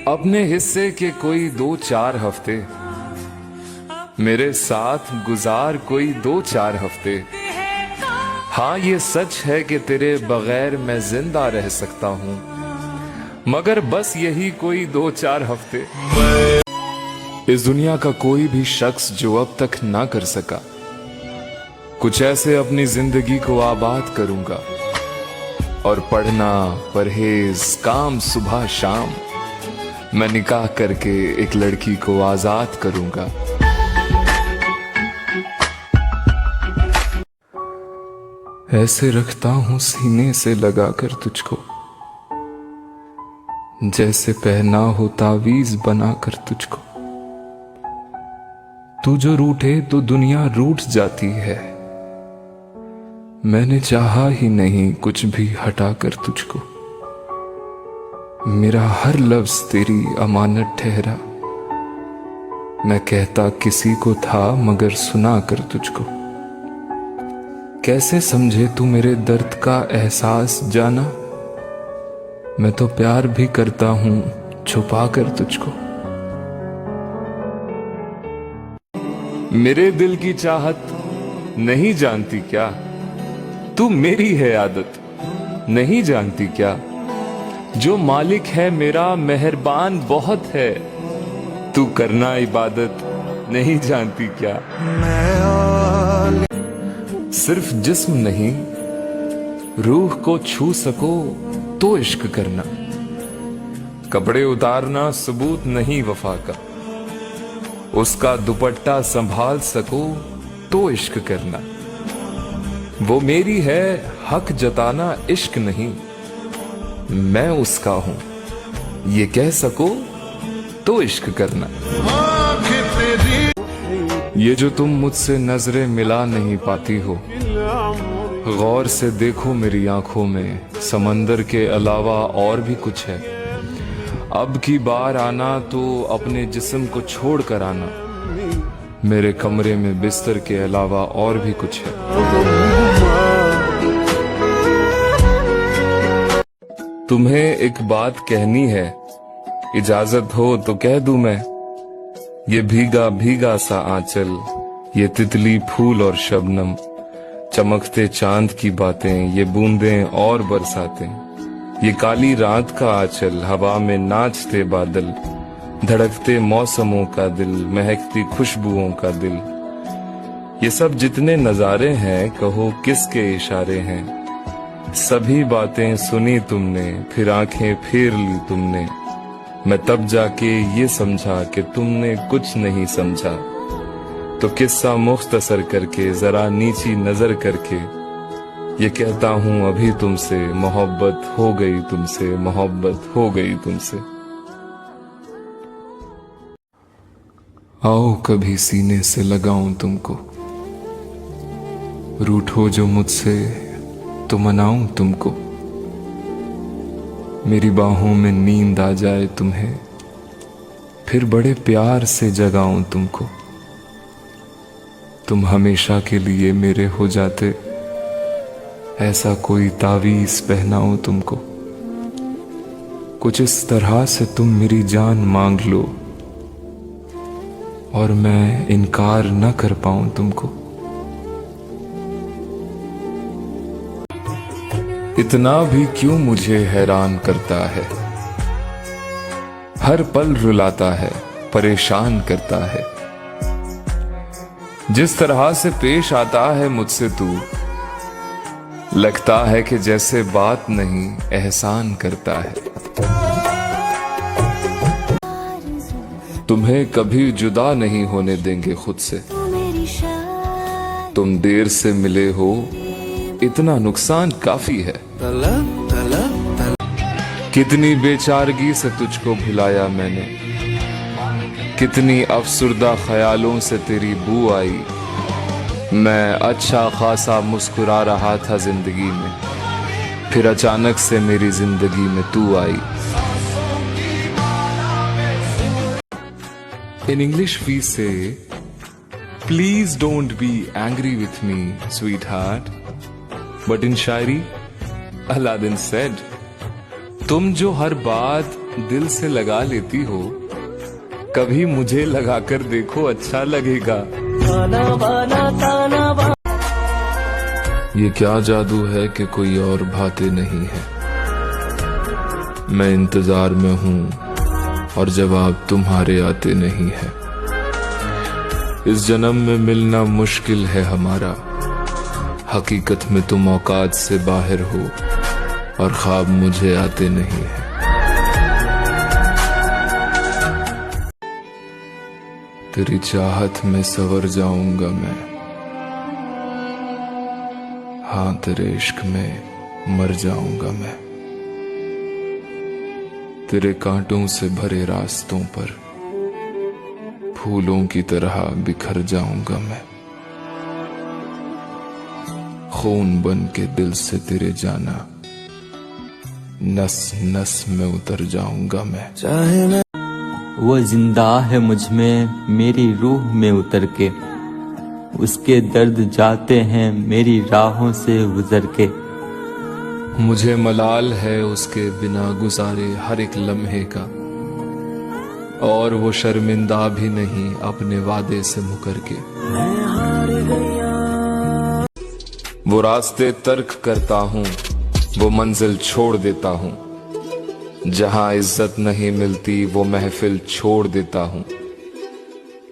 अपने हिस्से के कोई 2-4 हफ्ते मेरे साथ गुजार, कोई 2-4 हफ्ते। हाँ ये सच है कि तेरे बगैर मैं जिंदा रह सकता हूँ, मगर बस यही कोई 2-4 हफ्ते। इस दुनिया का कोई भी शख्स जो अब तक ना कर सका, कुछ ऐसे अपनी जिंदगी को आबाद करूंगा। और पढ़ना, परहेज, काम सुबह शाम, मैं निकाह करके एक लड़की को आजाद करूंगा। ऐसे रखता हूं सीने से लगाकर तुझको, जैसे पहना हो तावीज बनाकर तुझको। तू जो रूठे तो दुनिया रूठ जाती है, मैंने चाहा ही नहीं कुछ भी हटाकर तुझको। मेरा हर लफ्ज तेरी अमानत ठहरा, मैं कहता किसी को था मगर सुना कर तुझको। कैसे समझे तू मेरे दर्द का एहसास जाना, मैं तो प्यार भी करता हूं छुपा कर तुझको। मेरे दिल की चाहत नहीं जानती क्या, तू मेरी है आदत नहीं जानती क्या। जो मालिक है मेरा मेहरबान बहुत है, तू करना इबादत नहीं जानती क्या। सिर्फ जिस्म नहीं रूह को छू सको तो इश्क करना, कपड़े उतारना सबूत नहीं वफा का। उसका दुपट्टा संभाल सको तो इश्क करना, वो मेरी है हक जताना इश्क नहीं। मैं उसका हूं ये कह सको तो इश्क करना। ये जो तुम मुझसे नजरें मिला नहीं पाती हो, गौर से देखो मेरी आंखों में, समंदर के अलावा और भी कुछ है। अब की बार आना तो अपने जिस्म को छोड़ कर आना, मेरे कमरे में बिस्तर के अलावा और भी कुछ है। तुम्हें एक बात कहनी है, इजाजत हो तो कह दूं मैं। ये भीगा भीगा सा आंचल, ये तितली फूल और शबनम, चमकते चांद की बातें, ये बूंदें और बरसातें। ये काली रात का आंचल, हवा में नाचते बादल, धड़कते मौसमों का दिल, महकती खुशबुओं का दिल। ये सब जितने नजारे हैं, कहो किसके इशारे हैं। सभी बातें सुनी तुमने, फिर आंखें फेर ली तुमने। मैं तब जाके ये समझा कि तुमने कुछ नहीं समझा। तो किस्सा मुख्तसर करके, जरा नीची नजर करके, ये कहता हूं अभी तुमसे, मोहब्बत हो गई तुमसे, मोहब्बत हो गई तुमसे। आओ कभी सीने से लगाऊं तुमको, रूठो जो मुझसे तो मनाऊं तुमको। मेरी बाहों में नींद आ जाए तुम्हें, फिर बड़े प्यार से जगाऊं तुमको। तुम हमेशा के लिए मेरे हो जाते, ऐसा कोई तावीज पहनाऊं तुमको। कुछ इस तरह से तुम मेरी जान मांग लो, और मैं इनकार न कर पाऊं तुमको। इतना भी क्यों मुझे हैरान करता है, हर पल रुलाता है, परेशान करता है। जिस तरह से पेश आता है मुझसे तू, लगता है कि जैसे बात नहीं एहसान करता है। तुम्हें कभी जुदा नहीं होने देंगे खुद से, तुम देर से मिले हो इतना नुकसान काफी है। कितनी बेचारगी से तुझको भुलाया मैंने, कितनी अफसुर्दा ख्यालों से तेरी बू आई। मैं अच्छा खासा मुस्कुरा रहा था जिंदगी में, फिर अचानक से मेरी जिंदगी में तू आई। In English we say, please don't be angry with me, sweetheart. But in Shayari, Aladdin said, तुम जो हर बात दिल से लगा लेती हो, कभी मुझे लगाकर देखो, अच्छा लगेगा। ये क्या जादू है कि कोई और भाते नहीं है। मैं इंतजार में हूँ और जवाब तुम्हारे आते नहीं है। इस जन्म में मिलना मुश्किल है हमारा। हकीकत में तुम औकात से बाहर हो और ख्वाब मुझे आते नहीं है। तेरी चाहत में संवर जाऊंगा मैं, हाँ तेरे इश्क में मर जाऊंगा मैं। तेरे कांटों से भरे रास्तों पर फूलों की तरह बिखर जाऊंगा मैं। खून बन के दिल से तेरे जाना, नस नस में उतर जाऊंगा मैं। चाहे न वो जिंदा है मुझ में, मेरी रूह में उतर के। उसके दर्द जाते हैं मेरी राहों से गुजर के। मुझे मलाल है उसके बिना गुजारे हर एक लम्हे का, और वो शर्मिंदा भी नहीं अपने वादे से मुकर के। वो रास्ते तर्क करता हूँ, वो मंजिल छोड़ देता हूँ। जहाँ इज्जत नहीं मिलती वो महफिल छोड़ देता हूँ।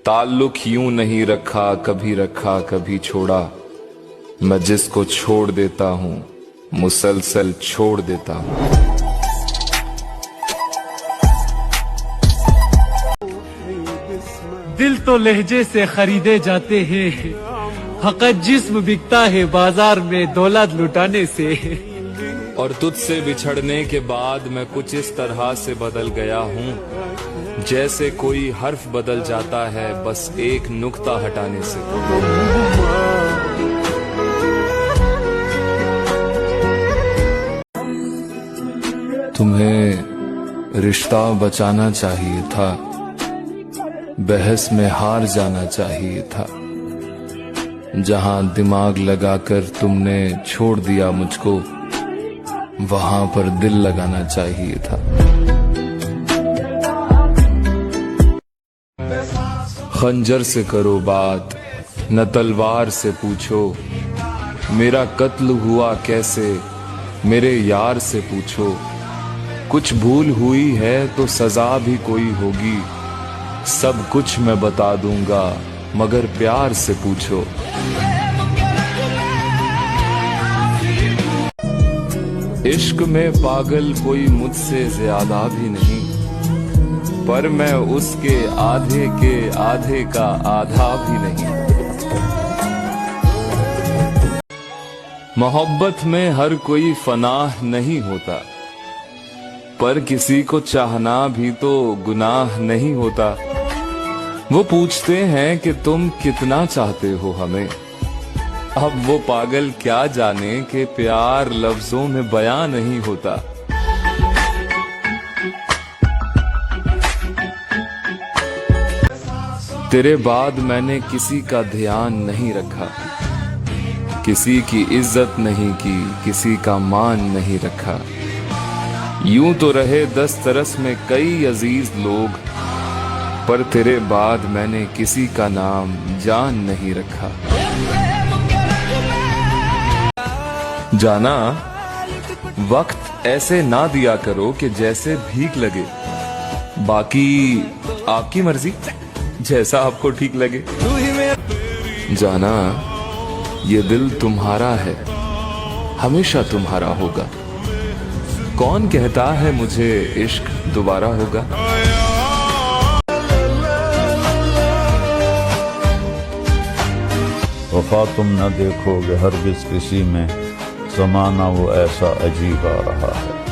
ताल्लुक यूं नहीं रखा कभी छोड़ा। मैं जिसको छोड़ देता हूँ मुसलसल छोड़ देता हूँ। दिल तो लहजे से खरीदे जाते हैं, हक़ जिस्म बिकता है बाजार में दौलत लुटाने से। और तुझसे बिछड़ने के बाद मैं कुछ इस तरह से बदल गया हूँ, जैसे कोई हर्फ बदल जाता है बस एक नुक्ता हटाने से। तुम्हें रिश्ता बचाना चाहिए था, बहस में हार जाना चाहिए था। जहां दिमाग लगाकर तुमने छोड़ दिया मुझको, वहां पर दिल लगाना चाहिए था। खंजर से करो बात, न तलवार से पूछो। मेरा कत्ल हुआ कैसे, मेरे यार से पूछो। कुछ भूल हुई है तो सजा भी कोई होगी। सब कुछ मैं बता दूंगा मगर प्यार से पूछो। इश्क में पागल कोई मुझसे ज्यादा भी नहीं, पर मैं उसके आधे के आधे का आधा भी नहीं। मोहब्बत में हर कोई फनाह नहीं होता, पर किसी को चाहना भी तो गुनाह नहीं होता। वो पूछते हैं कि तुम कितना चाहते हो हमें। अब वो पागल क्या जाने कि प्यार लफ्जों में बयां नहीं होता। तेरे बाद मैंने किसी का ध्यान नहीं रखा, किसी की इज्जत नहीं की, किसी का मान नहीं रखा। यूं तो रहे दस्तरस में कई अजीज लोग, पर तेरे बाद मैंने किसी का नाम जान नहीं रखा। जाना, वक्त ऐसे ना दिया करो कि जैसे भीख लगे। बाकी आपकी मर्जी, जैसा आपको ठीक लगे। जाना, ये दिल तुम्हारा है, हमेशा तुम्हारा होगा। कौन कहता है मुझे इश्क दोबारा होगा। वफा तुम न देखोगे हरगिज किसी में, ज़माना वो ऐसा अजीब आ रहा है।